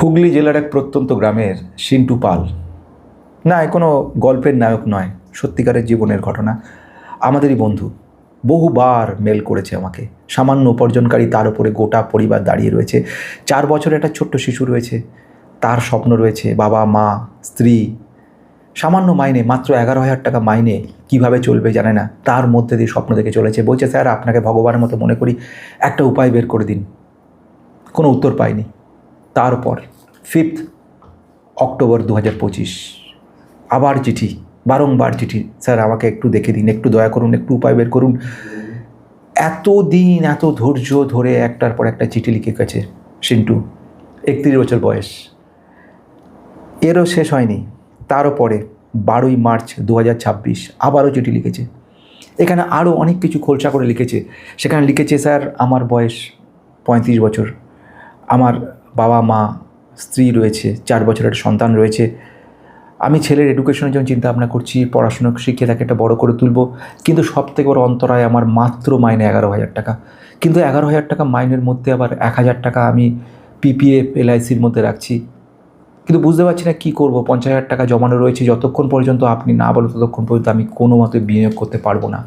হুগলি জেলার এক প্রত্যন্ত গ্রামের সিন্টু পাল না, কোনো গল্পের নায়ক নয়, সত্যিকারের জীবনের ঘটনা। আমাদেরই বন্ধু, বহুবার মেল করেছে আমাকে। সামান্য উপার্জনকারী, তার উপরে গোটা পরিবার দাঁড়িয়ে রয়েছে। 4 বছরের একটা ছোট্ট শিশু রয়েছে, তার স্বপ্ন রয়েছে, বাবা মা স্ত্রী। সামান্য মাইনে, মাত্র 11,000 টাকা মাইনে, কিভাবে চলবে জানে না, তার মধ্যে দিয়ে স্বপ্ন দেখে চলেছে। বলছে, স্যার আপনাকে ভগবানের মতো মনে করি, একটা উপায় বের করে দিন। কোনো উত্তর পাইনি। তারপর 5 অক্টোবর 2025 আবার চিঠি, বারংবার চিঠি, স্যার আমাকে একটু দেখে দিন, একটু দয়া করুন, একটু উপায় বের করুন। এত দিন, এত ধৈর্য ধরে একটার পর একটা চিঠি লিখে গেছে সিন্টু। 31 বছর বয়স, এরও শেষ হয়নি। তারও পরে 12ই মার্চ 2026 আবারও চিঠি লিখেছে। এখানে আরও অনেক কিছু খোলসা করে লিখেছে। সেখানে লিখেছে, স্যার আমার বয়স 35 বছর, আমার বাবা মা স্ত্রী রয়েছে, 4 বছরের সন্তান রয়েছে। আমি ছেলের এডুকেশনের জন্য চিন্তা ভাবনা করছি, পড়াশোনা শিখিয়ে তাকে একটা বড় করে তুলব। কিন্তু সবথেকে বড় অন্তরায় আমার মাত্র মাইনে 11,000 টাকা। কিন্তু 11,000 টাকা মাইনের মধ্যে আবার 1,000 টাকা আমি পিপিএফ LICর মধ্যে রাখছি। কিন্তু বুঝতে পারছি না কী করব। 50,000 টাকা জমানো রয়েছে, যতক্ষণ পর্যন্ত আপনি না বলো ততক্ষণ পর্যন্ত আমি কোনো মতে বিনিয়োগ করতে পারবো না।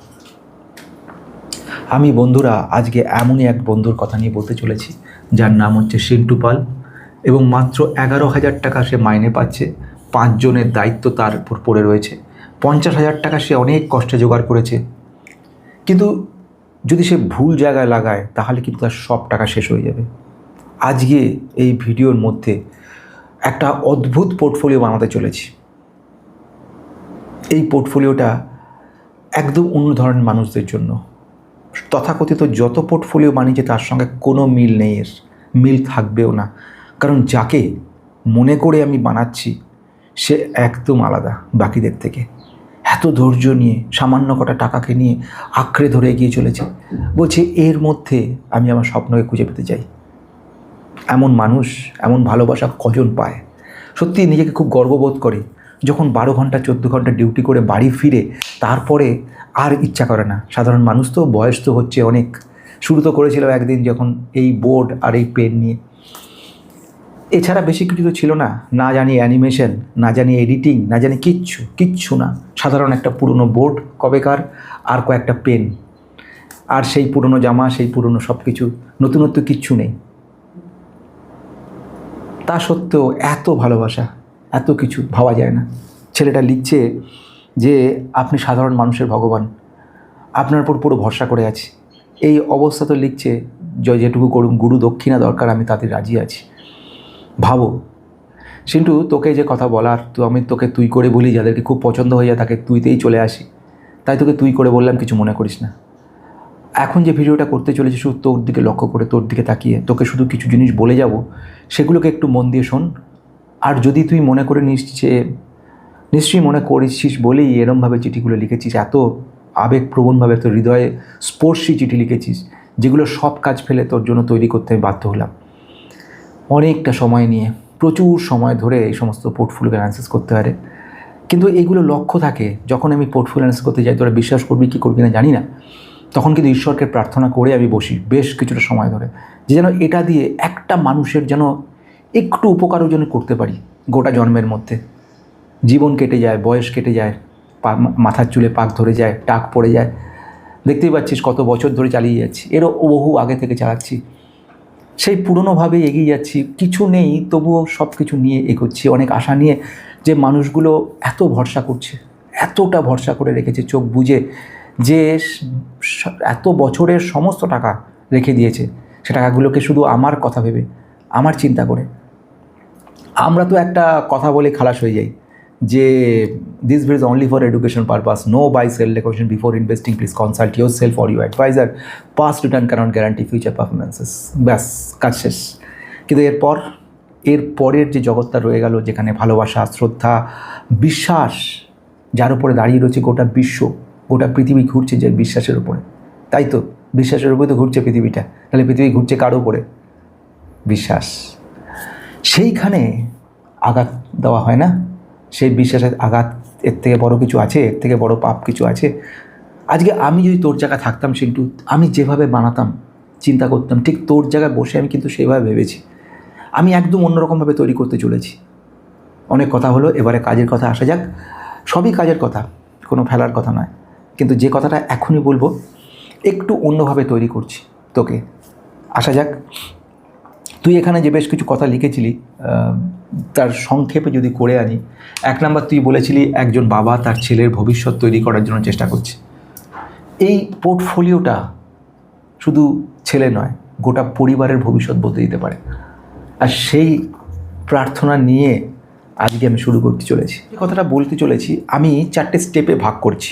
আমি বন্ধুরা আজকে এমনই এক বন্ধুর কথা নিয়ে বলতে চলেছি, যার নাম হচ্ছে সিন্টু পাল, এবং মাত্র 11,000 টাকা সে মাইনে পাচ্ছে। 5 জনের দায়িত্ব তার উপর পড়ে রয়েছে। 50,000 টাকা সে অনেক কষ্টে জোগাড় করেছে। কিন্তু যদি সে ভুল জায়গায় লাগায় তাহলে কিন্তু তার সব টাকা শেষ হয়ে যাবে। আজকে এই ভিডিওর মধ্যে একটা অদ্ভুত পোর্টফোলিও বানাতে চলেছি। এই পোর্টফোলিওটা একদম অন্য ধরনের মানুষদের জন্য। তথাকথিত যত পোর্টফোলিও বানিয়েছে তার সঙ্গে কোনো মিল নেই, এর মিল থাকবেও না। কারণ যাকে মনে করে আমি বানাচ্ছি সে একদম আলাদা বাকিদের থেকে। এত ধৈর্য নিয়ে, সামান্য কটা টাকাকে নিয়ে আঁকড়ে ধরে এগিয়ে চলেছে। বলছে এর মধ্যে আমি আমার স্বপ্নকে খুঁজে পেতে চাই। এমন মানুষ, এমন ভালোবাসা কজন পায়? সত্যি নিজেকে খুব গর্ববোধ করে যখন 12 ঘন্টা 14 ঘন্টা ডিউটি করে বাড়ি ফিরে তারপরে আর ইচ্ছা করে না। সাধারণ মানুষ তো, বয়স তো হচ্ছে অনেক। শুরু তো করেছিল একদিন যখন এই বোর্ড আর এই পেন নিয়ে। এছাড়া বেশি কিছু তো ছিল না, না জানি অ্যানিমেশন, না জানি এডিটিং, না জানি কিচ্ছু না। সাধারণ একটা পুরনো বোর্ড কবেকার, আর কয়েকটা পেন, আর সেই পুরনো জামা, সেই পুরনো সব কিছু, নতুনত্ব কিচ্ছু নেই। তা সত্ত্বেও এত ভালোবাসা, এত কিছু ভাবা যায় না। ছেলেটা লিখছে যে আপনি সাধারণ মানুষের ভগবান, আপনার উপর পুরো ভরসা করে আছি। এই অবস্থা তো লিখছে, যেটুকু করুন গুরু দক্ষিণা দরকার, আমি তাতে রাজি আছি। ভাবো সিন্টু, তোকে যে কথা বলার, তো আমি তোকে তুই করে বলি, যাদেরকে খুব পছন্দ হয়ে যায় তাকে তুইতেই চলে আসি। তাই তোকে তুই করে বললাম, কিছু মনে করিস না। এখন যে ভিডিওটা করতে চলেছি শুধু তোর দিকে লক্ষ্য করে, তোর দিকে তাকিয়ে তোকে শুধু কিছু জিনিস বলে যাব, সেগুলোকে একটু মন দিয়ে শোন। আর যদি তুই মনে করে নিস যে, নিশ্চয়ই মনে করেছিস বলেই এরমভাবে চিঠিগুলো লিখেছিস, এত আবেগপ্রবণভাবে, তোর হৃদয়ে স্পর্শী চিঠি লিখেছিস, যেগুলো সব কাজ ফেলে তোর জন্য তৈরি করতে আমি বাধ্য হলাম। অনেকটা সময় নিয়ে, প্রচুর সময় ধরে এই সমস্ত পোর্টফোলিও অ্যানালাইসিস করতে পারে। কিন্তু এগুলো লক্ষ্য থাকে। যখন আমি পোর্টফোলিও অ্যানালাইসিস করতে যাই, তোরা বিশ্বাস করবি কি করবি না জানি না, তখন কিন্তু ঈশ্বরকে প্রার্থনা করে আমি বসি বেশ কিছুটা সময় ধরে, যে যেন এটা দিয়ে একটা মানুষের যেন একটু উপকারও যেন করতে পারি। গোটা জন্মের মধ্যে জীবন কেটে যায়, বয়স কেটে যায়, মাথার চুলে পাক ধরে যায়, টাক পড়ে যায়। দেখতেই পাচ্ছিস কত বছর ধরে চালিয়ে যাচ্ছি, এরও বহু আগে থেকে চালাচ্ছি। সেই পুরনোভাবেই এগিয়ে যাচ্ছি, কিছু নেই তবুও সব কিছু নিয়ে এগোচ্ছি, অনেক আশা নিয়ে। যে মানুষগুলো এত ভরসা করছে, এতটা ভরসা করে রেখেছে চোখ বুজে, যে এত বছরের সমস্ত টাকা রেখে দিয়েছে, সে টাকাগুলোকে শুধু আমার কথা ভেবে, আমার চিন্তা করে। আমরা তো একটা কথা বলে খালাস হয়ে যাই যে this video is only for education purpose, no buy sell recommendation, before investing please consult yourself or your advisor, past return cannot guarantee future performances. ব্যাস, কাজ শেষ। কিন্তু এরপরের যে জগৎটা রয়ে গেল, যেখানে ভালোবাসা, শ্রদ্ধা, বিশ্বাস, যার উপরে দাঁড়িয়ে রয়েছে গোটা বিশ্ব, গোটা পৃথিবী ঘুরছে যে বিশ্বাসের উপরে। তাই তো, বিশ্বাসের উপরে তো ঘুরছে পৃথিবীটা, তাহলে পৃথিবী ঘুরছে কার উপরে? বিশ্বাস। সেইখানে আঘাত দেওয়া হয় না? সেই বিশ্বাসের আঘাত, এর থেকে বড় কিছু আছে? এর থেকে বড় পাপ কিছু আছে? আজকে আমি যদি তোর জায়গায় থাকতাম সিন্টু, আমি যেভাবে বানাতাম, চিন্তা করতাম, ঠিক তোর জায়গায় বসে আমি কিন্তু সেইভাবে ভেবেছি। আমি একদম অন্যরকমভাবে তৈরি করতে চলেছি। অনেক কথা হলো, এবারে কাজের কথা আসা যাক। সবই কাজের কথা, কোনো ফেলার কথা নয়, কিন্তু যে কথাটা এখনই বলবো একটু অন্যভাবে তৈরি করছি তোকে। আসা যাক, তুই এখানে যে বেশ কিছু কথা লিখেছিলি তার সংক্ষেপে যদি করে আনি। 1 নাম্বার, তুই বলেছিলি একজন বাবা তার ছেলের ভবিষ্যৎ তৈরি করার জন্য চেষ্টা করছে। এই পোর্টফোলিওটা শুধু ছেলে নয়, গোটা পরিবারের ভবিষ্যৎ বদলে দিতে পারে। আর সেই প্রার্থনা নিয়ে আজকে আমি শুরু করতে চলেছি। এই কথাটা বলতে চলেছি, আমি 4টে স্টেপে ভাগ করছি।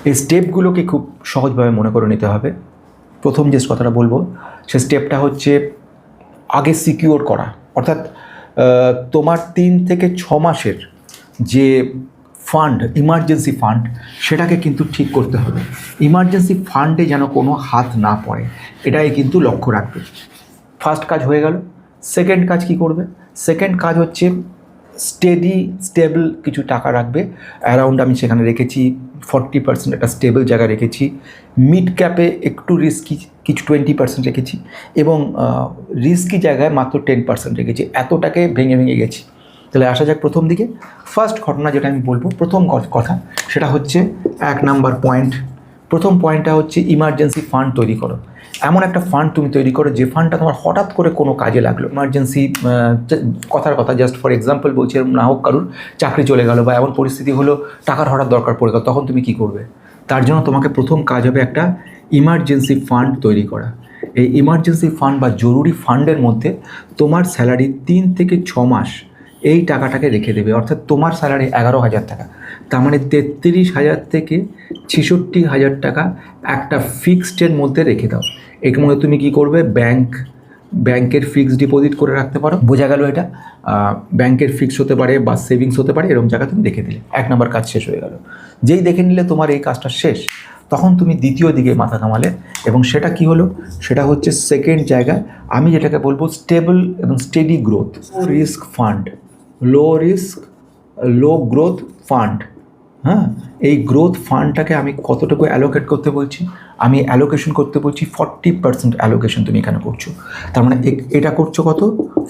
এই স্টেপগুলোকে খুব সহজভাবে মনে করে নিতে হবে। প্রথম যে কথাটা বলবো সে স্টেপটা হচ্ছে আগে সিকিউর করা, অর্থাৎ তোমার 3 থেকে 6 মাসের যে ফান্ড, ইমার্জেন্সি ফান্ড, সেটাকে কিন্তু ঠিক করতে হবে। ইমার্জেন্সি ফান্ডে যেন কোনো হাত না পড়ে, এটাই কিন্তু লক্ষ্য রাখবে। ফার্স্ট কাজ হয়ে গেল। সেকেন্ড কাজ কি করবে? সেকেন্ড কাজ হচ্ছে স্টেবল কিছু টাকা রাখবে। অ্যারাউন্ড আমি সেখানে রেখেছি 40% একটা স্টেবল জায়গা রেখেছি। মিড ক্যাপে একটু রিস্কি কিছু 20% রেখেছি, এবং রিস্কি জায়গায় মাত্র 10% রেখেছি। এতটাকে ভেঙে গেছি। তাহলে আসা যাক প্রথম দিকে। ফার্স্ট ঘটনা যেটা আমি বলবো, প্রথম কথা, সেটা হচ্ছে 1 নাম্বার পয়েন্ট। প্রথম পয়েন্টটা হচ্ছে ইমার্জেন্সি ফান্ড তৈরি করো। এমন একটা ফান্ড তুমি তৈরি করো যে ফান্ডটা তোমার হঠাৎ করে কোনো কাজে লাগলো। ইমার্জেন্সি কথার কথা, জাস্ট ফর এক্সাম্পল বলছি, এরকম না হোক কারুর চাকরি চলে গেল বা এমন পরিস্থিতি হলো টাকার হঠাৎ দরকার পড়ে গেল, তখন তুমি কী করবে? তার জন্য তোমাকে প্রথম কাজ হবে একটা ইমার্জেন্সি ফান্ড তৈরি করা। এই ইমার্জেন্সি ফান্ড বা জরুরি ফান্ডের মধ্যে তোমার স্যালারি 3 থেকে 6 মাস এই টাকাটাকে রেখে দেবে। অর্থাৎ তোমার স্যালারি 11,000 টাকা, তার মানে 33,000 থেকে 66,000 টাকা একটা ফিক্সডের মধ্যে রেখে দাও। এর মধ্যে তুমি কি করবে? ব্যাংকের ফিক্সড ডিপোজিট করে রাখতে পারো। বোঝা গেল? এটা ব্যাংকের ফিক্স হতে পারে বা সেভিংস হতে পারে, এরকম জায়গা তুমি রেখে দিলে 1 নম্বর কাজ শেষ হয়ে গেল। যেই দেখে নিলে তোমার এই কাজটা শেষ, তখন তুমি দ্বিতীয় দিকে মাথা ঘামালে, এবং সেটা কি হলো? সেটা হচ্ছে সেকেন্ড জায়গায় আমি যেটাকে বলবো স্টেবল এবং steady growth risk fund, low risk low growth fund. হ্যাঁ, এই গ্রোথ ফান্ডটাকে আমি কতটুকু অ্যালোকেট করতে বলছি? আমি অ্যালোকেশন করতে বলছি 40% অ্যালোকেশন তুমি এখানে করছো। তার মানে এটা করছো কত?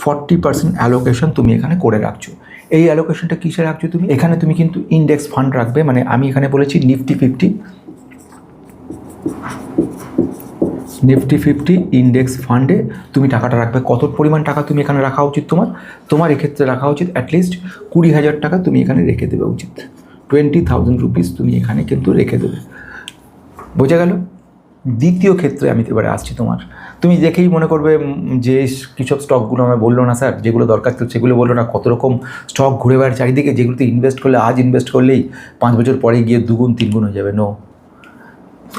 40% অ্যালোকেশন তুমি এখানে করে রাখছো। এই অ্যালোকেশনটা কিসে রাখছো তুমি? এখানে তুমি কিন্তু ইন্ডেক্স ফান্ড রাখবে। মানে আমি এখানে বলেছি নিফটি 50 ইন্ডেক্স ফান্ডে তুমি টাকাটা রাখবে। কত পরিমাণ টাকা তুমি এখানে রাখা উচিত? তোমার এক্ষেত্রে রাখা উচিত অ্যাটলিস্ট 20,000 টাকা তুমি এখানে রেখে দেবে উচিত। 20,000 রুপিস তুমি এখানে কিন্তু রেখে দেবে। বোঝা গেল? দ্বিতীয় ক্ষেত্রে আমি এবারে আসছি। তুমি দেখেই মনে করবে যে কীসব স্টকগুলো আমার বললো না স্যার, যেগুলো দরকার ছিল সেগুলো বললো না। কত রকম স্টক ঘুরে বেড়ায় চারিদিকে, যেগুলোতে ইনভেস্ট করলে, আজ ইনভেস্ট করলেই 5 বছর পরে গিয়ে 2 গুণ 3 গুণ হয়ে যাবে। নো,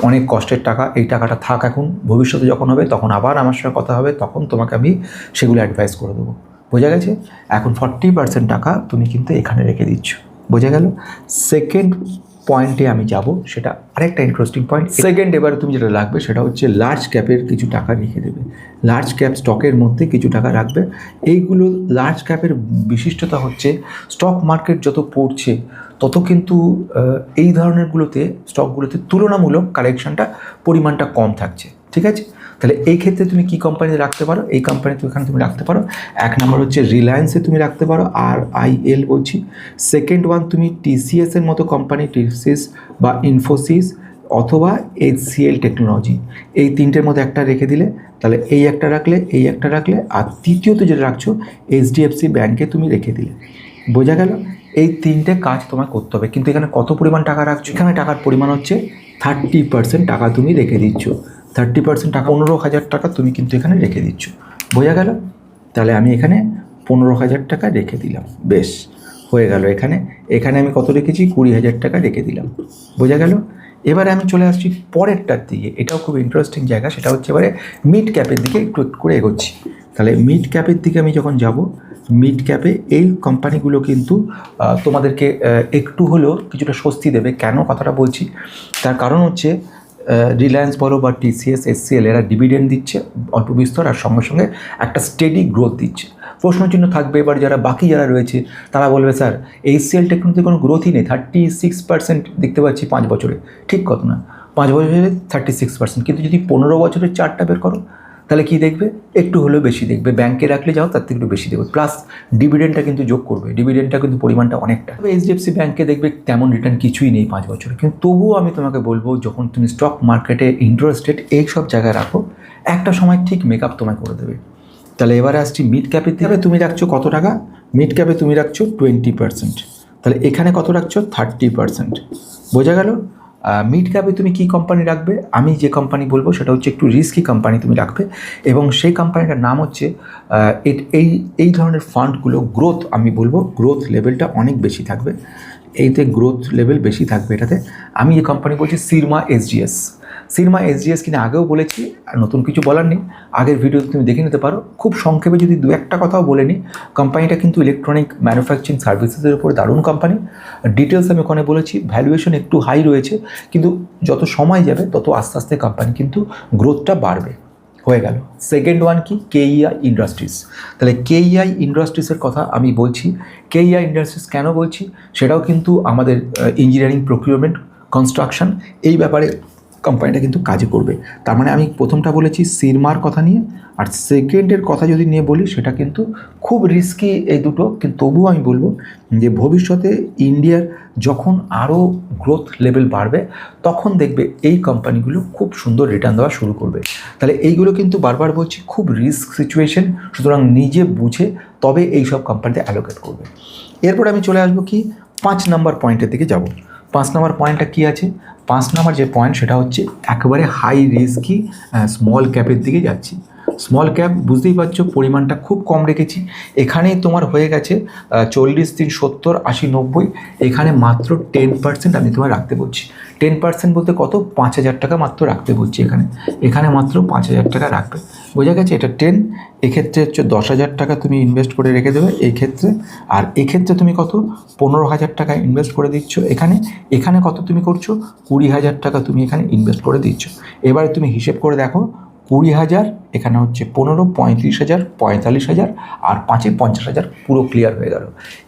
অনেক কষ্টের টাকা। এই টাকাটা থাক এখন, ভবিষ্যতে যখন হবে তখন আবার আমার সঙ্গে কথা হবে, তখন তোমাকে আমি সেগুলো অ্যাডভাইস করে দেবো। বোঝা গেছে? এখন 40% টাকা তুমি কিন্তু এখানে রেখে দিচ্ছ। বোঝা গেল? সেকেন্ড পয়েন্টে আমি যাব, সেটা আরেকটা ইন্টারেস্টিং পয়েন্ট। সেকেন্ড, এবারে তুমি যেটা রাখবে সেটা হচ্ছে লার্জ ক্যাপের কিছু টাকা রেখে দেবে। লার্জ ক্যাপ স্টকের মধ্যে কিছু টাকা রাখবে। এইগুলো লার্জ ক্যাপের বিশিষ্টতা হচ্ছে স্টক মার্কেট যত পড়ছে তত কিন্তু এই ধরনেরগুলোতে, স্টকগুলোতে তুলনামূলক কালেকশনটা, পরিমাণটা কম থাকছে। ঠিক আছে? তাহলে এই ক্ষেত্রে তুমি কি কোম্পানিতে রাখতে পারো? এই কোম্পানিতে এখানে তুমি রাখতে পারো। 1 নম্বর হচ্ছে রিলায়েন্সে তুমি রাখতে পারো, RIL বলছি। সেকেন্ড ওয়ান, তুমি TCS-এর মতো কোম্পানি, TCS বা ইনফোসিস অথবা HCL টেকনোলজি, এই 3টের মধ্যে একটা রেখে দিলে, তাহলে এই একটা রাখলে, এই একটা রাখলে, আর তৃতীয়ত যেটা রাখছো HDFC ব্যাংকে তুমি রেখে দিলে। বোঝা গেল? এই 3টে কাজ তোমায় করতে হবে। কিন্তু এখানে কত পরিমাণ টাকা রাখছো? এখানে টাকার পরিমাণ হচ্ছে 30% টাকা তুমি রেখে দিচ্ছ। 30% টাকা, 15,000 টাকা তুমি কিন্তু এখানে রেখে দিচ্ছ। বোঝা গেল? তাহলে আমি এখানে 15,000 টাকা রেখে দিলাম। বেশ, হয়ে গেল। এখানে আমি কত রেখেছি? 20,000 টাকা রেখে দিলাম। বোঝা গেল? এবারে আমি চলে আসছি পরেরটার দিকে। এটাও খুব ইন্টারেস্টিং জায়গা। সেটা হচ্ছে এবারে মিড ক্যাপের দিকে একটু করে এগোচ্ছি। তাহলে মিড ক্যাপের দিকে আমি যখন যাব, মিড ক্যাপে এই কোম্পানিগুলো কিন্তু তোমাদেরকে একটু হলেও কিছুটা স্বস্তি দেবে। কেন কথাটা বলছি? তার কারণ হচ্ছে রিলায়েন্স বলো বা TCS, HCL, এরা ডিভিডেন্ড দিচ্ছে অল্প বিস্তর, আর সঙ্গে সঙ্গে একটা স্টেডি গ্রোথ দিচ্ছে। প্রশ্নচিহ্ন থাকবে এবার যারা রয়েছে তারা বলবে স্যার HCL টেকনোলজিতে কোনো গ্রোথই নেই, 36% দেখতে পাচ্ছি 5 বছরে। ঠিক কথা না? 5 বছরে 36%, কিন্তু যদি 15 বছরের চার্টটা বের করো তাহলে কি দেখবে, একটু হলেও বেশি দেখবে। ব্যাংকে রাখলে যাও তার থেকে একটু বেশি দেখবে, প্লাস ডিভিডেন্ডটা কিন্তু যোগ করবে, ডিভিডেন্ডটা কিন্তু পরিমাণটা অনেকটা। তবে এইচডিএফসি ব্যাংকে দেখবে তেমন রিটার্ন কিছুই নেই 5 বছরে, কিন্তু তবুও আমি তোমাকে বলবো যখন তুমি স্টক মার্কেটে ইন্টারেস্টেড এই সব জায়গায় রাখো, একটা সময় ঠিক মেকআপ তোমায় করে দেবে। তাহলে এবারে আসছি মিড ক্যাপের দিকে। তুমি রাখছো কত টাকা? মিড ক্যাপে তুমি রাখছো 20%, তাহলে এখানে কত রাখছো? 30%। বোঝা গেল? মিড ক্যাপে তুমি কী কোম্পানি রাখবে? আমি যে কোম্পানি বলবো সেটা হচ্ছে একটু রিস্কি কোম্পানি তুমি রাখবে, এবং সেই কোম্পানিটার নাম হচ্ছে এই ধরনের ফান্ডগুলো গ্রোথ, আমি বলবো গ্রোথ লেভেলটা অনেক বেশি থাকবে, এইতে গ্রোথ লেভেল বেশি থাকবে এটাতে। আমি এই কোম্পানি বলছি সিরমা এসজিএস। সিরমা এসজিএস কিনা আগেও বলেছি, আর নতুন কিছু বলার নেই, আগের ভিডিওতে তুমি দেখে নিতে পারো। খুব সংক্ষেপে যদি দু একটা কথাও বলে নিই, কোম্পানিটা কিন্তু ইলেকট্রনিক ম্যানুফ্যাকচারিং সার্ভিসেসের উপর দারুণ কোম্পানি। ডিটেলস আমি ওখানে বলেছি, ভ্যালুয়েশন একটু হাই রয়েছে, কিন্তু যত সময় যাবে তত আস্তে আস্তে কোম্পানি কিন্তু গ্রোথটা বাড়বে। হয়ে গেল। সেকেন্ড ওয়ান কি? KEI industries. তাহলে কেইআই ইন্ডাস্ট্রিজের কথা আমি বলছি। কেইআই ইন্ডাস্ট্রিজ কেন বলছি সেটাও কিন্তু আমাদের ইঞ্জিনিয়ারিং, প্রকিউরমেন্ট, কনস্ট্রাকশন এই ব্যাপারে কোম্পানিটা কিন্তু কাজে করবে। তার মানে আমি প্রথমটা বলেছি সিরমার কথা নিয়ে, আর সেকেন্ডের কথা যদি নিয়ে বলি সেটা কিন্তু খুব রিস্কি এই দুটো, কিন্তু তবুও আমি বলবো যে ভবিষ্যতে ইন্ডিয়ার যখন আরও গ্রোথ লেভেল বাড়বে তখন দেখবে এই কোম্পানিগুলো খুব সুন্দর রিটার্ন দেওয়া শুরু করবে। তাহলে এইগুলো কিন্তু বারবার বলছি খুব রিস্ক সিচুয়েশন, সুতরাং নিজে বুঝে তবে এই সব কোম্পানিতে অ্যালোকেট করবে। এরপর আমি চলে আসবো কি 5 নম্বর পয়েন্টের দিকে যাব। 5 নম্বর পয়েন্টটা কী আছে? 5 নম্বর যে পয়েন্ট সেটা হচ্ছে একেবারে হাই রিস্কি স্মল ক্যাপের দিকে যাচ্ছি। স্মল ক্যাপ বুঝতেই পারছো পরিমাণটা খুব কম রেখেছি। এখানেই তোমার হয়ে গেছে 40, 30, 70, 80, 90, এখানে মাত্র 10% আমি তোমায় রাখতে বলছি। 10% বলতে কত? 5,000 টাকা মাত্র রাখতে বলছি। এখানে মাত্র 5,000 টাকা রাখবে। বোঝা গেছে? এটা 10, এক্ষেত্রে হচ্ছে 10,000 টাকা তুমি ইনভেস্ট করে রেখে দেবে এই ক্ষেত্রে, আর এক্ষেত্রে তুমি কত? 15,000 টাকা ইনভেস্ট করে দিচ্ছ এখানে কত তুমি করছো? 20,000 টাকা তুমি এখানে ইনভেস্ট করে দিচ্ছ। এবারে তুমি হিসেব করে দেখো, 20,000, এখানে হচ্ছে 15, 35,000, 45,000, আর 5-এ 50,000, পুরো ক্লিয়ার হয়ে গেল।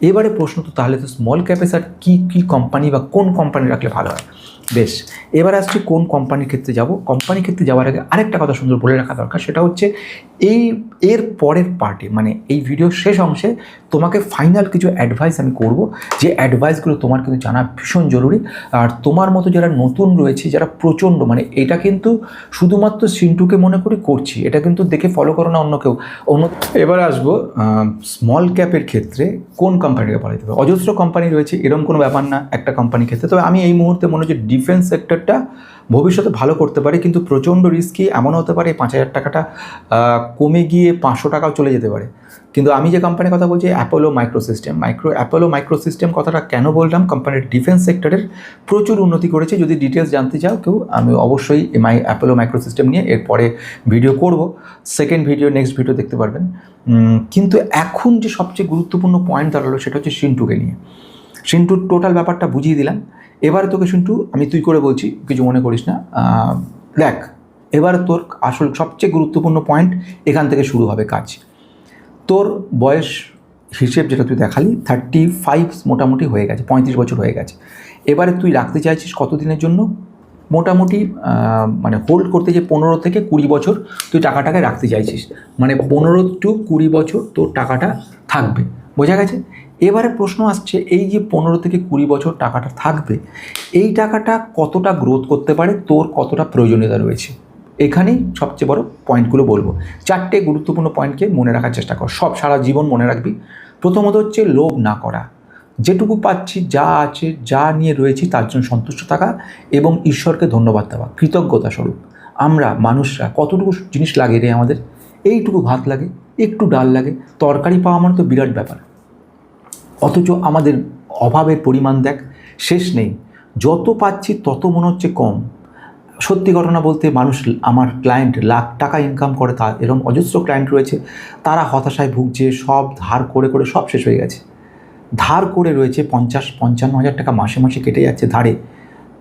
এবারে প্রশ্ন তো তাহলে তো স্মল ক্যাপে স্যার কী কোম্পানি বা কোন কোম্পানি রাখলে ভালো হয়? বেশ, এবার আসছি কোন কোম্পানির ক্ষেত্রে যাব। কোম্পানির ক্ষেত্রে যাওয়ার আগে আরেকটা কথা সুন্দর বলে রাখা দরকার, সেটা হচ্ছে এর পরের পার্টে, মানে এই ভিডিওর শেষ অংশে তোমাকে ফাইনাল কিছু অ্যাডভাইস আমি করব, যে অ্যাডভাইসগুলো তোমার কিন্তু জানা ভীষণ জরুরি। আর তোমার মতো যারা নতুন রয়েছে, যারা প্রচণ্ড, মানে এটা কিন্তু শুধুমাত্র সিন্টুকে মনে করে করছি, এটা কিন্তু দেখে ফলো করো না অন্য কেউ। এবার আসবো স্মল ক্যাপের ক্ষেত্রে কোন কোম্পানিকে বলা যেতে পারে। অজস্র কোম্পানি রয়েছে, এরকম কোনো ব্যাপার না একটা কোম্পানির ক্ষেত্রে। তবে আমি এই মুহূর্তে মনে হচ্ছে ডিফেন্স সেক্টরটা ভবিষ্যতে ভালো করতে পারে, কিন্তু প্রচণ্ড রিস্কি। এমন হতে পারে 5,000 টাকাটা কমে গিয়ে 500 টাকাও চলে যেতে পারে। কিন্তু আমি যে কোম্পানির কথা বলছি অ্যাপোলো মাইক্রোসিস্টেম, কথাটা কেন বললাম? কোম্পানির ডিফেন্স সেক্টরের প্রচুর উন্নতি করেছে। যদি ডিটেলস জানতে চাও কেউ, আমি অবশ্যই অ্যাপোলো মাইক্রোসিস্টেম নিয়ে এরপরে ভিডিও করব, সেকেন্ড ভিডিও, নেক্সট ভিডিও দেখতে পারবেন। কিন্তু এখন যে সবচেয়ে গুরুত্বপূর্ণ পয়েন্ট দাঁড়ালো সেটা হচ্ছে সিন্টুকে নিয়ে। সিন্টুর টোটাল ব্যাপারটা বুঝিয়ে দিলাম। এবারে তোকে সিন্টু আমি তুই করে বলছি, কিছু মনে করিস না। দেখ, এবারে তোর আসল সবচেয়ে গুরুত্বপূর্ণ পয়েন্ট এখান থেকে শুরু হবে কাজ। তোর বয়স হিসেব যেটা তুই দেখালি 35 মোটামুটি হয়ে গেছে, 35 বছর হয়ে গেছে। এবারে তুই রাখতে চাইছিস কত দিনের জন্য? মোটামুটি মানে হোল্ড করতে, যে 15 থেকে 20 বছর তুই টাকাটাকে রাখতে চাইছিস, মানে 15 to 20 বছর তোর টাকাটা থাকবে। বোঝা গেছে? এবারে প্রশ্ন আসছে, এই যে 15 থেকে 20 বছর টাকাটা থাকবে, এই টাকাটা কতটা গ্রোথ করতে পারে, তোর কতটা প্রয়োজনীয়তা রয়েছে, এখানেই সবচেয়ে বড় পয়েন্টগুলো বলবো। 4টে গুরুত্বপূর্ণ পয়েন্টকে মনে রাখার চেষ্টা কর, সব সারা জীবন মনে রাখবি। প্রথমত হচ্ছে লোভ না করা, যেটুকু পাচ্ছি, যা আছে, যা নিয়ে রয়েছি তার জন্য সন্তুষ্ট থাকা এবং ঈশ্বরকে ধন্যবাদ দেওয়া কৃতজ্ঞতা স্বরূপ। আমরা মানুষরা কতটুকু জিনিস লাগে রে আমাদের? এইটুকু ভাত লাগে, একটু ডাল লাগে, তরকারি পাওয়া মানে তো বিরাট ব্যাপার। অথচ আমাদের অভাবের পরিমাণ দেখ, শেষ নেই। যত পাচ্ছি তত মনে হচ্ছে কম। সত্যি ঘটনা বলতে, মানুষ, আমার ক্লায়েন্ট লাখ টাকা ইনকাম করে, তার এরকম অজস্র ক্লায়েন্ট রয়েছে, তারা হতাশায় ভুগছে, সব ধার করে করে সব শেষ হয়ে গেছে। ধার করে রয়েছে 50-55 হাজার টাকা মাসে মাসে কেটে যাচ্ছে ধারে।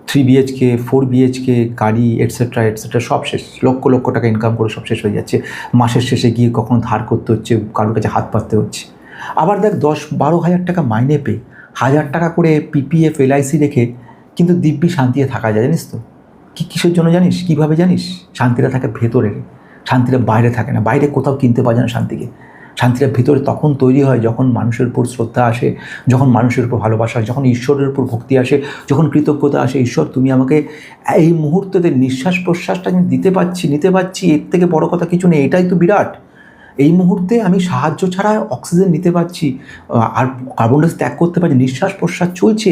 3 BHK 4 BHK গাড়ি এটসেট্রা সব শেষ। লক্ষ লক্ষ টাকা ইনকাম করে সব শেষ হয়ে যাচ্ছে। মাসের শেষে গিয়ে কখনো ধার করতে হচ্ছে, কারোর কাছে হাত পাততে হচ্ছে। আবার দেখ, 10-12 হাজার টাকা মাইনে পেয়ে 1000 টাকা করে PPF LIC রেখে কিন্তু দিব্যি শান্তিতে থাকা যায়, জানিস তো? কিসের জন্য জানিস? কীভাবে জানিস? শান্তিটা থাকে ভেতরে। শান্তিটা বাইরে থাকে না, বাইরে কোথাও কিনতে পাওয়া যায় না শান্তিকে। শান্তিটা ভিতরে তখন তৈরি হয় যখন মানুষের উপর শ্রদ্ধা আসে, যখন মানুষের উপর ভালোবাসা আসে, যখন ঈশ্বরের উপর ভক্তি আসে, যখন কৃতজ্ঞতা আসে। ঈশ্বর, তুমি আমাকে এই মুহূর্তে নিঃশ্বাস প্রশ্বাসটা আমি নিতে পারছি, এর থেকে বড় কথা কিছু নেই, এটাই তো বিরাট। এই মুহূর্তে আমি সাহায্য ছাড়া অক্সিজেন নিতে পারছি, আর কার্বন ডাই ত্যাগ করতে পারছি, নিঃশ্বাস প্রশ্বাস চলছে,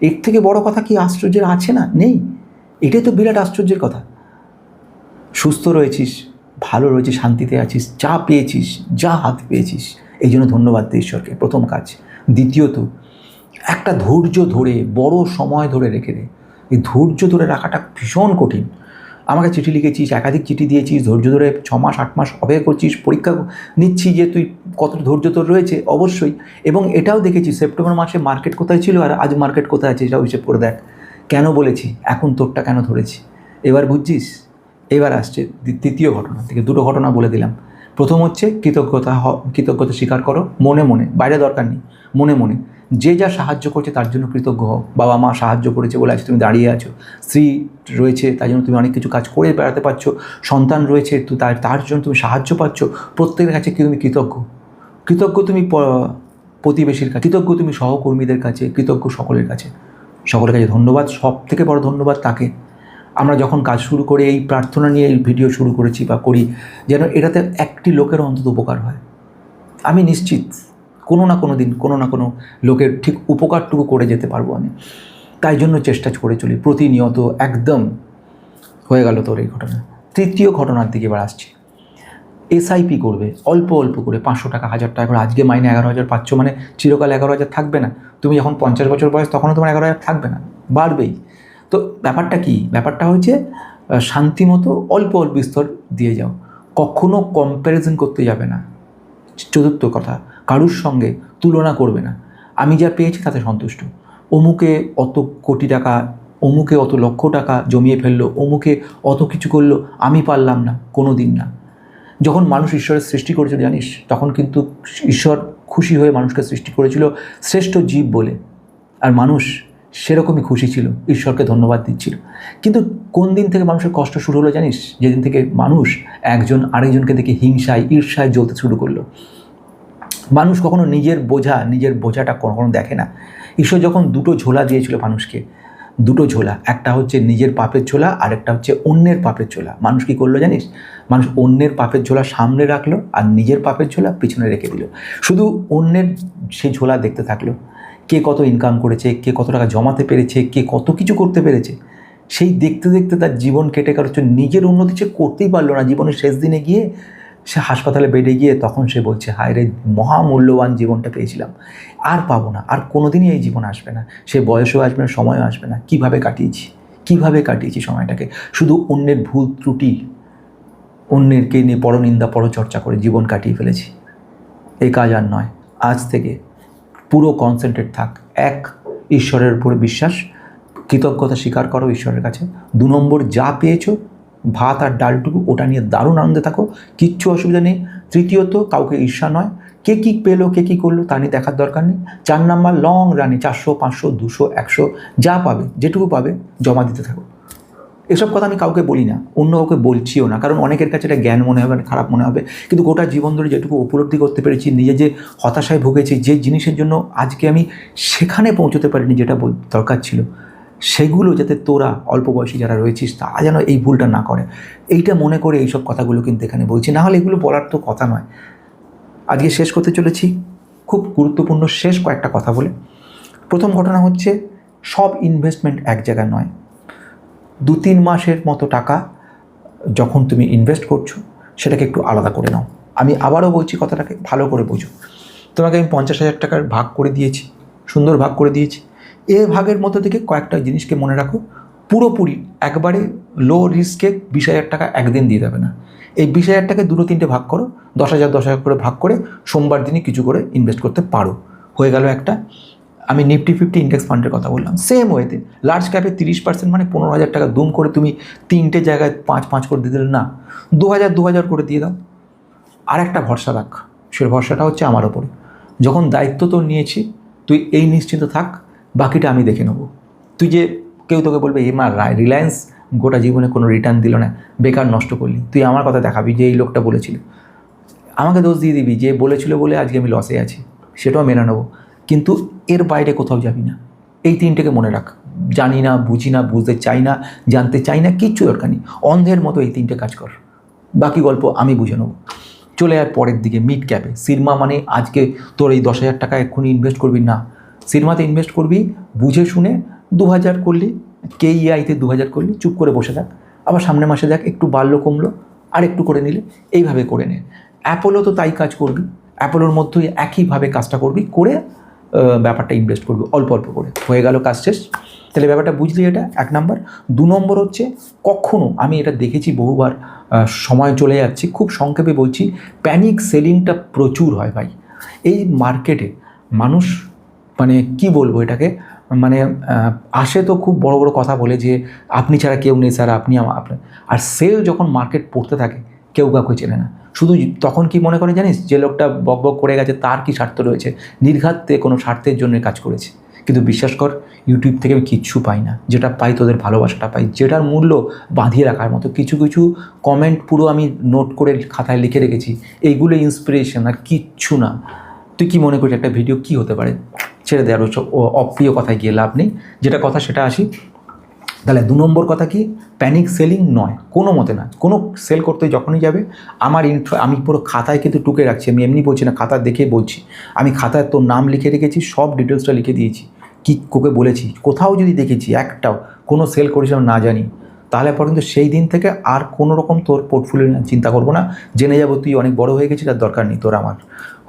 এর থেকে বড় কথা কি আশ্চর্যের আছে? না, নেই। এটাই তো বিরাট আশ্চর্যের কথা। সুস্থ রয়েছিস, ভালো রয়েছিস, শান্তিতে আছিস, যা পেয়েছিস, যা হাত পেয়েছিস, এই জন্য ধন্যবাদ দে ঈশ্বরকে, প্রথম কাজ। দ্বিতীয়ত, একটা ধৈর্য ধরে বড় সময় ধরে রেখে দে। এই ধৈর্য ধরে রাখাটা ভীষণ কঠিন। আমাকে চিঠি লিখেছিস, একাধিক চিঠি দিয়েছিস, ধৈর্য ধরে 6 মাস 8 মাস অপেক্ষা করছিস, পরীক্ষা নিচ্ছি যে তুই কত ধৈর্য তোর রয়েছে, অবশ্যই। এবং এটাও দেখেছি সেপ্টেম্বর মাসে মার্কেট কোথায় ছিল আর আজ মার্কেট কোথায় আছে, এটাও হিসেব করে দেখ। কেন বলেছি, এখন তোরটা কেন ধরেছি, এবার বুঝছিস? এবার আসছে তৃতীয় ঘটনা থেকে, দুটো ঘটনা বলে দিলাম। প্রথম হচ্ছে কৃতজ্ঞতা স্বীকার করো মনে মনে, বাইরে দরকার নেই, মনে মনে। যে যা সাহায্য করছে তার জন্য কৃতজ্ঞ হও। বাবা মা সাহায্য করেছে বলে আজ তুমি দাঁড়িয়ে আছো, স্ত্রী রয়েছে তাই জন্য তুমি অনেক কিছু কাজ করে বেড়াতে পারছো, সন্তান রয়েছে তো তার জন্য তুমি সাহায্য পাচ্ছ। প্রত্যেকের কাছে তুমি কৃতজ্ঞ তুমি প্রতিবেশীর কাছে, কৃতজ্ঞ তুমি সহকর্মীদের কাছে, কৃতজ্ঞ সকলের কাছে ধন্যবাদ। সব থেকে বড় ধন্যবাদ তাকে। আমরা যখন কাজ শুরু করে এই প্রার্থনা নিয়ে এই ভিডিও শুরু করেছি বা করি, যেন এটাতে একটি লোকের অন্তত উপকার হয়। আমি নিশ্চিত কোনো না কোনো দিন কোনো না কোনো লোকের ঠিক উপকারটুকু করে যেতে পারবো আমি, তাই জন্য চেষ্টা করে চলি প্রতিনিয়ত। একদম হয়ে গেল তোর এই ঘটনা। তৃতীয় ঘটনার দিকে এবার আসছি। এসআইপি করবে অল্প অল্প করে, 500 টাকা 1000 টাকা করে। আজকে মাইনে 11,000 পাচ্ছ মানে চিরকাল 11,000 থাকবে না। তুমি যখন 50 বছর বয়স তখনও তোমার 11,000 থাকবে না, বাড়বেই। তো ব্যাপারটা কি? ব্যাপারটা হচ্ছে শান্তিমতো অল্প অল্প স্তর দিয়ে যাও, কখনো কম্প্যারিজন করতে যাবে না। চতুর্থ কথা, কারুর সঙ্গে তুলনা করবে না। আমি যা পেয়েছি তাতে সন্তুষ্ট। অমুকে অত কোটি টাকা, অমুকে অত লক্ষ টাকা জমিয়ে ফেললো, অমুকে অত কিছু করলো, আমি পারলাম না, কোনো দিন না। যখন মানুষ ঈশ্বরের সৃষ্টি করেছিল জানিস, তখন কিন্তু ঈশ্বর খুশি হয়ে মানুষকে সৃষ্টি করেছিল শ্রেষ্ঠ জীব বলে, আর মানুষ সেরকমই খুশি ছিল, ঈশ্বরকে ধন্যবাদ দিচ্ছিল। কিন্তু কোন দিন থেকে মানুষের কষ্ট শুরু হলো জানিস? যেদিন থেকে মানুষ একজন আরেকজনকে দেখে হিংসায় ঈর্ষায় জ্বলতে শুরু করলো। মানুষ কখনো নিজের বোঝাটা কখনো দেখে না। ঈশ্বর যখন দুটো ঝোলা দিয়েছিল মানুষকে, দুটো ঝোলা, একটা হচ্ছে নিজের পাপের ঝোলা আর একটা হচ্ছে অন্যের পাপের ঝোলা, মানুষ কী করলো জানিস? মানুষ অন্যের পাপের ঝোলা সামনে রাখলো আর নিজের পাপের ঝোলা পিছনে রেখে দিল। শুধু অন্যের সেই ঝোলা দেখতে থাকলো, কে কত ইনকাম করেছে, কে কত টাকা জমাতে পেরেছে, কে কত কিছু করতে পেরেছে। সেই দেখতে দেখতে তার জীবন কেটে কারোর নিজের উন্নতি সে করতেই পারলো না। জীবনের শেষ দিনে গিয়ে সে হাসপাতালে বেডে গিয়ে তখন সে বলছে, হায় রে, মহামূল্যবান জীবনটা পেয়েছিলাম, আর পাবো না, আর কোনোদিনই এই জীবন আসবে না। সে বয়সও আসবে না, সময়ও আসবে না। কীভাবে কাটিয়েছি সময়টাকে? শুধু অন্যের ভুল ত্রুটি, অন্যেরকে নিয়ে পরনিন্দা পরচর্চা করে জীবন কাটিয়ে ফেলেছি। এই কাজ আর নয়। আজ থেকে পুরো কনসেন্ট্রেট থাক, এক, ঈশ্বরের উপরে বিশ্বাস, কৃতজ্ঞতা স্বীকার করো ঈশ্বরের কাছে। 2 নম্বর, যা পেয়েছো ভাত আর ডালটুকু, ওটা নিয়ে দারুণ আনন্দে থাকো, কিচ্ছু অসুবিধা নেই। তৃতীয়ত, কাউকে ঈর্ষা নয়, কে কী পেলো কে কী করলো তা নিয়ে দেখার দরকার নেই। 4 নম্বর, লং রানে 400 500 200 100 যা পাবে, যেটুকু পাবে জমা দিতে থাকো। এসব কথা আমি কাউকে বলি না, অন্য কাউকে বলছিও না, কারণ অনেকের কাছে এটা জ্ঞান মনে হবে, খারাপ মনে হবে। কিন্তু গোটা জীবন ধরে যেটুকু উপলব্ধি করতে পেরেছি, নিজে যে হতাশায় ভুগেছি, যে জিনিসের জন্য আজকে আমি সেখানে পৌঁছতে পারিনি যেটা দরকার ছিল, সেগুলো যাতে তোরা অল্প বয়সী যারা রয়েছিস তা যেন এই ভুলটা না করে, এইটা মনে করে এইসব কথাগুলো কিন্তু এখানে বলছি। না হলে এগুলো বলার তো কথা নয়। আজকে শেষ করতে চলেছি খুব গুরুত্বপূর্ণ শেষ কয়েকটা কথা বলে। প্রথম ঘটনা হচ্ছে, সব ইনভেস্টমেন্ট এক জায়গায় নয়। 2-3 মাসের মতো টাকা যখন তুমি ইনভেস্ট করছো, সেটাকে একটু আলাদা করে নাও। আমি আবারও বলছি, কথাটাকে ভালো করে বোঝো। তোমাকে আমি 50,000 টাকার ভাগ করে দিয়েছি, সুন্দর ভাগ করে দিয়েছি। এ ভাগের মধ্যে থেকে কয়েকটা জিনিসকে মনে রাখো, পুরোপুরি একবারে লো রিস্কে 20,000 টাকা একদিন দিয়ে দেবে না। এই 20,000 টাকা 2-3টে ভাগ করো, 10,000 করে ভাগ করে সোমবার দিনই কিছু করে ইনভেস্ট করতে পারো। হয়ে গেল একটা। আমি নিফটি 50 ইন্ডেক্স ফান্ডের কথা বললাম, সেম ওয়েতে লার্জ ক্যাপে 30% মানে 15,000 টাকা দুম করে তুমি 3টে জায়গায় 5 করে দিয়ে দিলে না, 2,000 করে দিয়ে দাও। আর একটা ভরসা রাখ, সে ভরসাটা হচ্ছে আমার ওপরে। যখন দায়িত্ব তোর নিয়েছি, তুই এই নিশ্চিন্ত থাক, বাকিটা আমি দেখে নেবো। তুই যে কেউ তোকে বলবে, মা রিলায়েন্স গোটা জীবনে কোনো রিটার্ন দিল না, বেকার নষ্ট করলি। তুই আমার কথা দেখাবি যে এই লোকটা বলেছিল, আমাকে দোষ দিয়ে দিবি যে বলেছিল বলে আজকে আমি লসে আছি, সেটাও মেনে নেবো, কিন্তু এর বাইরে কোথাও যাবি না। এই তিনটেকে মনে রাখ। জানি না, বুঝি না, বুঝতে চাই না, জানতে চাই না, কিচ্ছু দরকার নেই, অন্ধের মতো এই তিনটে কাজ কর, বাকি গল্প আমি বুঝে নেবো। চলে আর পরের দিকে মিড ক্যাপে। সিনেমা মানে আজকে তোর এই 10,000 টাকা এক্ষুনি ইনভেস্ট করবি না, সিনেমাতে ইনভেস্ট করবি বুঝে শুনে। 2,000 করলি, KEI-তে 2,000 করলি, চুপ করে বসে থাক, আবার সামনের মাসে দেখ একটু বাড়লো কমলো, আর একটু করে নিলে, এইভাবে করে নে। অ্যাপোলো তো তাই কাজ করবি, অ্যাপোলোর মধ্যেই একইভাবে কাজটা করবি, করে ব্যাপারটা ইনভেস্ট করবি অল্প অল্প করে, হয়ে গেল কাজ শেষ। তাহলে ব্যাপারটা বুঝলি, এটা 1 নম্বর। 2 নম্বর হচ্ছে, কখনো আমি এটা দেখেছি বহুবার, সময় চলে যাচ্ছে, খুব সংক্ষেপে বলছি, প্যানিক সেলিংটা প্রচুর হয় ভাই এই মার্কেটে। মানুষ মানে কি বলবো এটাকে, মানে আসে তো খুব বড় বড় কথা বলে যে আপনি ছাড়া কেউ নেই স্যার, আপনি আপনার, আর সেল যখন মার্কেট পড়তে থাকে কেউ কাউকে চেনে না। শুধু তখন কি মনে করে জানিস, যে লোকটা বক বক করে গেছে তার কি স্বার্থ রয়েছে, নির্ঘাতে কোনো স্বার্থের জন্য কাজ করেছে। কিন্তু বিশ্বাস কর, ইউটিউব থেকে আমি কিচ্ছু পাই না, যেটা পাই তোদের ভালোবাসাটা পাই, যেটার মূল্য বাঁধিয়ে রাখার মতো। কিছু কিছু কমেন্ট পুরো আমি নোট করে খাতায় লিখে রেখেছি, এইগুলো ইন্সপিরেশন আর কিচ্ছু না। তুই কি মনে করিস একটা ভিডিও কি হতে পারে? ছেড়ে দেওয়ার অপ্রিয় কথায় গিয়ে লাভ নেই, যেটা কথা সেটা আসি। তাহলে 2 নম্বর কথা কি, প্যানিক সেলিং নয়, কোনো মতে না। কোনো সেল করতে যখনই যাবে, আমার আমি পুরো খাতায় কিন্তু টুকে রাখছি, আমি এমনি বলছি না, খাতা দেখে বলছি। আমি খাতায় তোর নাম লিখে রেখেছি, সব ডিটেলসটা লিখে দিয়েছি, কি কোকে বলেছি। কোথাও যদি দেখেছি একটাও কোনো সেল করেছি না জানি, তাহলে পর কিন্তু সেই দিন থেকে আর কোনো রকম তোর পোর্টফোলিও চিন্তা করবো না, জেনে যাবো তুই অনেক বড় হয়ে গেছিস, আর দরকার নেই তোর আমার,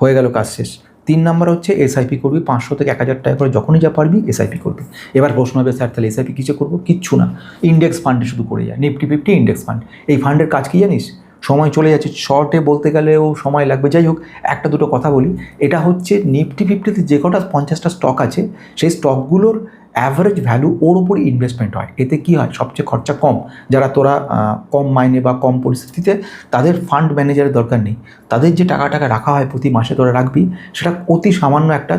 হয়ে গেল কাজ শেষ। 3 নম্বর হচ্ছে SIP করবি, 500 থেকে 1,000 টাকা করে যখনই যা পারবি SIP করবি। এবার প্রশ্ন হবে স্যার তাহলে SIP কিছু করবো? কিচ্ছু না, ইন্ডেক্স ফান্ডে শুধু করে যায়, Nifty 50 ইন্ডেক্স ফান্ড। এই ফান্ডের কাজ কি জানিস? সময় চলে যাচ্ছে, শর্টে বলতে গেলেও সময় লাগবে, যাই হোক একটা দুটো কথা বলি। এটা হচ্ছে Nifty 50-তে যে কটা 50টা স্টক আছে, সেই স্টকগুলোর অ্যাভারেজ ভ্যালু ওর উপর ইনভেস্টমেন্ট হয়। এতে কি হয়, সবচেয়ে খরচা কম, যারা তোরা কম মাইনে বা কম পরিস্থিতিতে, তাদের ফান্ড ম্যানেজারের দরকার নেই, তাদের যে টাকা রাখা হয় প্রতি মাসে তোরা রাখবি, সেটা অতি সামান্য একটা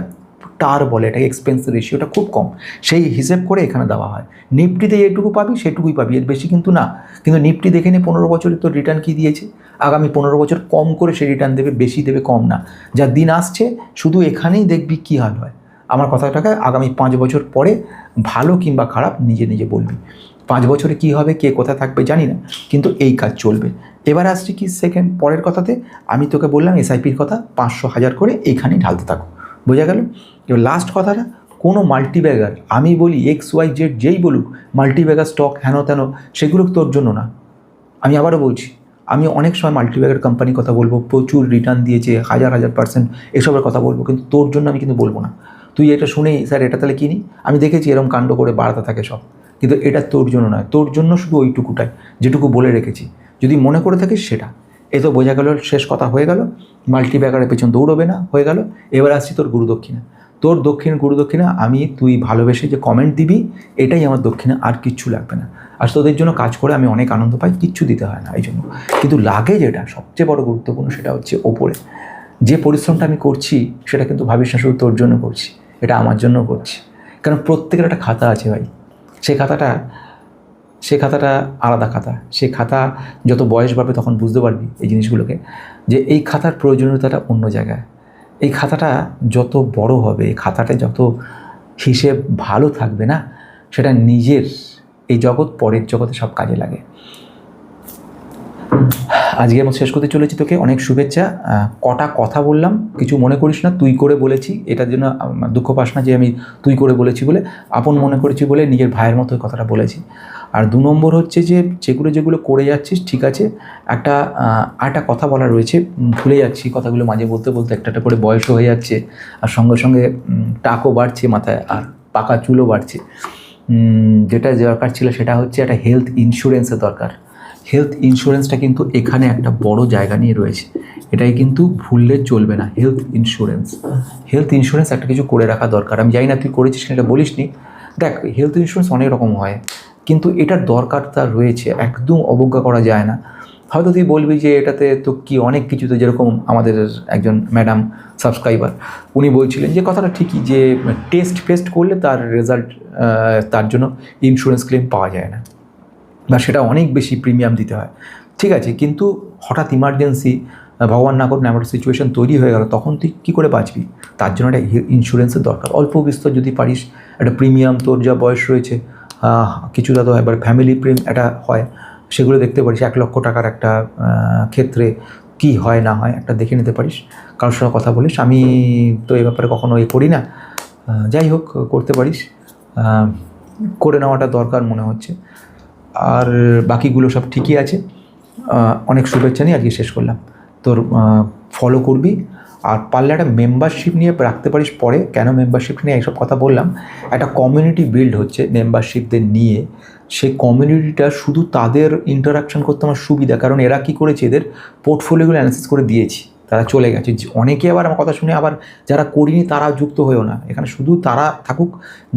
টার বলে, এটাকে এক্সপেন্স রেশিওটা খুব কম, সেই হিসেব করে এখানে দেওয়া হয়। নিফটিতে যেটুকু পাবি সেটুকুই পাবি, এর বেশি কিন্তু না। কিন্তু নিফটি দেখে নে 15 বছরে তোর রিটার্ন কী দিয়েছে, আগামী 15 বছর কম করে সে রিটার্ন দেবে, বেশি দেবে কম না। যা দিন আসছে শুধু এখানেই দেখবি কী হাল হয়। আমার কথাটাকে আগামী 5 বছর পরে ভালো কিংবা খারাপ নিজে নিজে বলবি। 5 বছরে কী হবে, কে কোথায় থাকবে জানি না, কিন্তু এই কাজ চলবে। এবার আসছি কি সেকেন্ড পরের কথাতে, আমি তোকে বললাম SIPর কথা, 500,000 করে এইখানেই ঢালতে থাকো, বোঝা গেল? এবার লাস্ট কথাটা, কোনো মাল্টিব্যাগার, আমি বলি XYZ যেই বলুক মাল্টিব্যাগার স্টক হেন তেন, সেগুলো তোর জন্য না। আমি আবারও বলছি, আমি অনেক সময় মাল্টিব্যাগার কোম্পানির কথা বলবো, প্রচুর রিটার্ন দিয়েছে, 1000% এসবের কথা বলবো, কিন্তু তোর জন্য আমি কিন্তু বলবো না। তুই এটা শুনেই স্যার এটা তাহলে কিনি, আমি দেখেছি এরকম কাণ্ড করে বাড়াতে থাকে সব, কিন্তু এটা তোর জন্য নয়। তোর জন্য শুধু ওইটুকুটাই, যেটুকু বলে রেখেছি, যদি মনে করে থাকিস সেটা। এ তো বোঝা গেল, শেষ কথা হয়ে গেল, মাল্টিব্যাগারের পেছন দৌড়বে না, হয়ে গেল। এবার আসছি তোর গুরুদক্ষিণা। তোর গুরুদক্ষিণা তুই ভালোবেসে যে কমেন্ট দিবি, এটাই আমার দক্ষিণা, আর কিচ্ছু লাগবে না। আর তোদের জন্য কাজ করে আমি অনেক আনন্দ পাই, কিচ্ছু দিতে হয় না এই জন্য। কিন্তু লাগে যেটা সবচেয়ে বড় গুরুত্বপূর্ণ, সেটা হচ্ছে ওপরে যে পরিশ্রমটা আমি করছি, সেটা কিন্তু ভাবিস না শুধু তোর জন্য করছি, এটা আমার জন্য করছি। কারণ প্রত্যেকের একটা খাতা আছে ভাই, সে খাতাটা আলাদা খাতা। সে খাতা যত বয়স বাড়বে তখন বুঝতে পারবি এই জিনিসগুলোকে, যে এই খাতার প্রয়োজনীয়তাটা অন্য জায়গায়। এই খাতাটা যত বড় হবে, এই খাতাটা যত হিসেব ভালো থাকবে না, সেটা নিজের এই জগৎ পরের জগতে সব কাজে লাগে। আজকের মতো শেষ করতে চলেছি, তোকে অনেক শুভেচ্ছা। কটা কথা বললাম কিছু মনে করিস না, তুই করে বলেছি, এটার জন্য দুঃখ পাস না যে আমি তুই করে বলেছি বলে, আপন মনে করেছি বলে নিজের ভাইয়ের মতো কথাটা বলেছি। আর 2 নম্বর হচ্ছে যে যেগুলো করে যাচ্ছিস ঠিক আছে, একটা কথা বলা রয়েছে, ভুলে যাচ্ছি কথাগুলো মাঝে বলতে বলতে, একটা করে বয়সও হয়ে যাচ্ছে, আর সঙ্গে সঙ্গে টাকও বাড়ছে মাথায়, আর পাকা চুলও বাড়ছে। যেটা দরকার ছিল সেটা হচ্ছে একটা হেলথ ইন্স্যুরেন্সের দরকার। হেলথ ইন্স্যুরেন্সটা কিন্তু এখানে একটা বড় জায়গা নিয়ে রয়েছে, এটাই কিন্তু ভুললে চলবে না। হেলথ ইন্স্যুরেন্স একটা কিছু করে রাখা দরকার। আমি জানি না তুই করেছিস না, এটা বলিস নি। দেখ, হেলথ ইন্স্যুরেন্স অনেক রকম হয়, কিন্তু এটার দরকারটা রয়েছে, একদম অবজ্ঞা করা যায় না। হয়তো তুই বলবি যে এটাতে তো কি অনেক কিছুতে, যেরকম আমাদের একজন ম্যাডাম সাবস্ক্রাইবার উনি বলছিলেন যে কথাটা ঠিকই, যে টেস্ট করলে তার রেজাল্ট, তার জন্য ইন্স্যুরেন্স ক্লেম পাওয়া যায় না। বা সেটা অনেক বেশি প্রিমিয়াম দিতে হয়, ঠিক আছে, কিন্তু হঠাৎ ইমার্জেন্সি ভগবান না করুন এমন সিচুয়েশন তৈরি হয়ে গেল, তখন তুই কী করে বাঁচবি? তার জন্য একটা ইন্স্যুরেন্সের দরকার। অল্প বিস্তর যদি পারিস একটা প্রিমিয়াম, তোর যা বয়স রয়েছে কিছুটা তো এবার ফ্যামিলি একটা হয়, সেগুলো দেখতে পারিস। 1 লক্ষ টাকার একটা ক্ষেত্রে কি হয় না হয় একটা দেখে নিতে পারিস, কারোর সঙ্গে কথা বলিস। আমি তো এই ব্যাপারে কখনো করি না, যাই হোক করতে পারিস, করে নেওয়াটা দরকার মনে হচ্ছে। আর বাকিগুলো সব ঠিকই আছে। অনেক শুভেচ্ছা নিয়ে আজকে শেষ করলাম। তোর ফলো করবি, আর পারলে একটা মেম্বারশিপ নিয়ে রাখতে পারিস পরে। কেন মেম্বারশিপ নিয়ে এইসব কথা বললাম, একটা কমিউনিটি বিল্ড হচ্ছে মেম্বারশিপদের নিয়ে। সেই কমিউনিটিটা শুধু তাদের ইন্টারাকশন করতে আমার সুবিধা, কারণ এরা কী করেছে, এদের পোর্টফোলিওগুলো অ্যানালিসিস করে দিয়েছি, তারা চলে গেছে। অনেকে আবার আমার কথা শুনে আবার যারা করিনি তারা যুক্ত হয়েও না, এখানে শুধু তারা থাকুক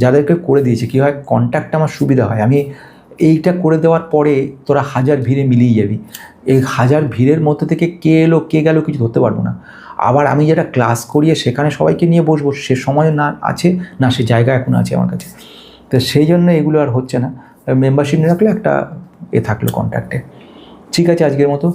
যাদেরকে করে দিয়েছে। কী হয়, কন্ট্যাক্টটা আমার সুবিধা হয়। আমি এইটা করে দেওয়ার পরে তোরা হাজার ভিড়ে মিলিয়ে যাবি, এই হাজার ভিড়ের মধ্যে থেকে কে এলো কে গেল কিছু ধরতে পারবো না। আবার আমি যেটা ক্লাস করিয়ে সেখানে সবাইকে নিয়ে বসবো, সে সময় না আছে, না সে জায়গা এখন আছে আমার কাছে। তো সেই জন্য এগুলো আর হচ্ছে না। মেম্বারশিপ নিয়ে রাখলে একটা থাকলো কন্ট্যাক্টে। ঠিক আছে, আজকের মতো